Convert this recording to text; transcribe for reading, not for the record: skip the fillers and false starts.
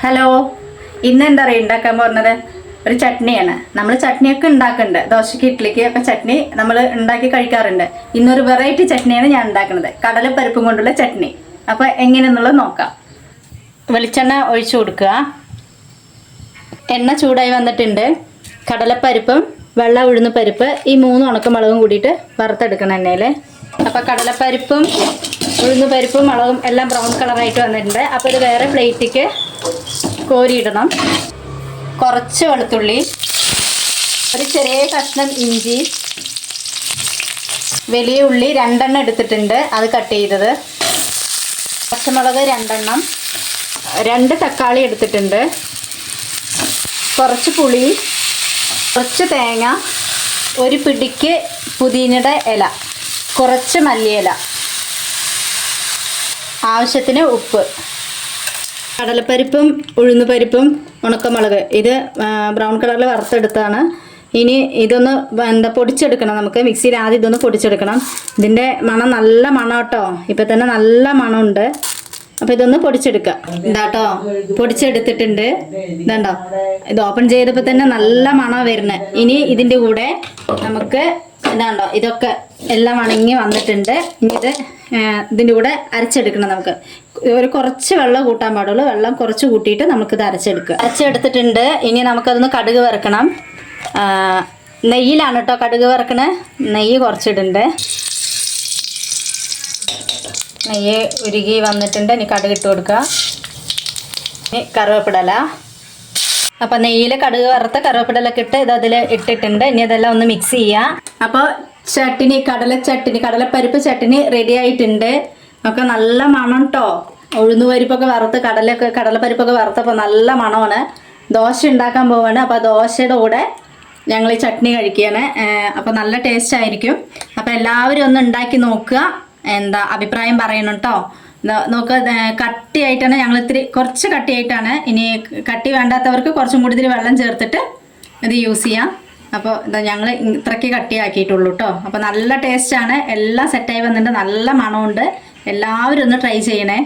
Hello, ഇന്ന് എന്താ പറയുക ഉണ്ടാക്കാൻ പോകുന്നത്? ഒരു ചട്നിയാണ്. നമ്മൾ ചട്നിയൊക്കെ ഉണ്ടാക്കുന്നുണ്ട്, ദോശയ്ക്ക് ഇഡ്ഡലിക്ക് ഒക്കെ ചട്നി നമ്മൾ ഉണ്ടാക്കി കഴിക്കാറുണ്ട്. ഇന്നൊരു വെറൈറ്റി ചട്നിയാണ് ഞാൻ ഉണ്ടാക്കുന്നത്, കടലപ്പരിപ്പും കൊണ്ടുള്ള ചട്നി. അപ്പോൾ എങ്ങനെയെന്നുള്ളത് നോക്കാം. വെളിച്ചെണ്ണ ഒഴിച്ചു കൊടുക്കുക. എണ്ണ ചൂടായി വന്നിട്ടുണ്ട്. കടലപ്പരിപ്പും വെള്ള ഉഴുന്ന് പരിപ്പ് ഈ 3 ഉണക്കമുളകും കൂടിയിട്ട് വറുത്തെടുക്കണം എണ്ണയിൽ. അപ്പോൾ കടലപ്പരിപ്പും ഉഴുന്ന് പരിപ്പും മുളകും എല്ലാം ബ്രൗൺ കളറായിട്ട് വന്നിട്ടുണ്ട്. അപ്പോൾ ഇത് വേറെ പ്ലേറ്റിക്ക് കോരിയിടണം. കുറച്ച് വെളുത്തുള്ളി, ഒരു ചെറിയ കഷ്ണം ഇഞ്ചി, വലിയ ഉള്ളി 2 എണ്ണം എടുത്തിട്ടുണ്ട്, അത് കട്ട് ചെയ്തത്, പച്ചമുളക് 2 എണ്ണം, 2 തക്കാളി എടുത്തിട്ടുണ്ട്, കുറച്ച് പുളി, കുറച്ച് തേങ്ങ, ഒരു പിടിക്ക് പുതിനയുടെ ഇല, കുറച്ച് മല്ലിയില, ആവശ്യത്തിന് ഉപ്പ്. കടലപ്പരിപ്പും ഉഴുന്നുപരിപ്പും ഉണക്കമുളക് ഇത് ബ്രൗൺ കളറിൽ വറുത്തെടുത്താണ്. ഇനി ഇതൊന്ന് പൊടിച്ചെടുക്കണം. നമുക്ക് മിക്സിയിൽ ആദ്യം ഇതൊന്ന് പൊടിച്ചെടുക്കണം. ഇതിൻ്റെ മണം നല്ല മണം കേട്ടോ, ഇപ്പം തന്നെ നല്ല മണമുണ്ട്. അപ്പോൾ ഇതൊന്ന് പൊടിച്ചെടുക്കുക. ഇതാട്ടോ പൊടിച്ചെടുത്തിട്ടുണ്ട്. ഇതുണ്ടോ, ഇത് ഓപ്പൺ ചെയ്തപ്പോൾ തന്നെ നല്ല മണം വരുന്നത്. ഇനി ഇതിൻ്റെ കൂടെ നമുക്ക് ഇതാണ്ടോ ഇതൊക്കെ എല്ലാം ഉണങ്ങി വന്നിട്ടുണ്ട്. ഇനി ഇതിൻ്റെ കൂടെ അരച്ചെടുക്കണം. നമുക്ക് ഒരു കുറച്ച് വെള്ളം കൂട്ടാൻ പാടുള്ളൂ. വെള്ളം കുറച്ച് കൂട്ടിയിട്ട് നമുക്കിത് അരച്ചെടുക്കുക. അരച്ചെടുത്തിട്ടുണ്ട്. ഇനി നമുക്കതൊന്ന് കടുക് വറുക്കണം. നെയ്യിലാണ് കേട്ടോ കടുക് വറുക്കണേ. നെയ്യ് കുറച്ചിടുന്നുണ്ട്. നെയ്യ് ഉരുകി വന്നിട്ടുണ്ട്. ഇനി കടുക് ഇട്ട് കൊടുക്കുക. ഇനി കറിവേപ്പില. അപ്പോൾ നെയ്യിൽ കടുക് വറുത്ത കറിവേപ്പിലൊക്കെ ഇട്ട് ഇത് അതിൽ ഇട്ടിട്ടുണ്ട്. ഇനി അതെല്ലാം ഒന്ന് മിക്സ് ചെയ്യാം. അപ്പോൾ ചട്നി, കടലപ്പരിപ്പ് ചട്നി റെഡി ആയിട്ടുണ്ട്. ഒക്കെ നല്ല മണം കേട്ടോ. ഉഴുന്നുപരിപ്പൊക്കെ വറുത്ത് കടലപ്പരിപ്പൊക്കെ വറുത്തപ്പോൾ നല്ല മണമാണ്. ദോശ ഉണ്ടാക്കാൻ പോവാണ്. അപ്പോൾ ദോശയുടെ കൂടെ ഞങ്ങൾ ഈ ചട്നി കഴിക്കുകയാണ്. അപ്പോൾ നല്ല ടേസ്റ്റ് ആയിരിക്കും. അപ്പോൾ എല്ലാവരും ഒന്ന് ഉണ്ടാക്കി നോക്കുക. എന്താ അഭിപ്രായം പറയണം കേട്ടോ. നോക്കുക, കട്ടിയായിട്ടാണ് ഞങ്ങൾ കുറച്ച് കട്ടിയായിട്ടാണ്. ഇനി കട്ടി വേണ്ടാത്തവർക്ക് കുറച്ചും കൂടി ഇതിൽ വെള്ളം ചേർത്തിട്ട് ഇത് യൂസ് ചെയ്യാം. അപ്പോൾ ഇതാ ഞങ്ങൾ ഇത്രയ്ക്ക് കട്ടിയാക്കിയിട്ടുള്ളൂ കേട്ടോ. അപ്പോൾ നല്ല ടേസ്റ്റാണ്. എല്ലാം സെറ്റായി വന്നിട്ട് നല്ല മണമുണ്ട്. എല്ലാവരും ഒന്ന് ട്രൈ ചെയ്യണേ.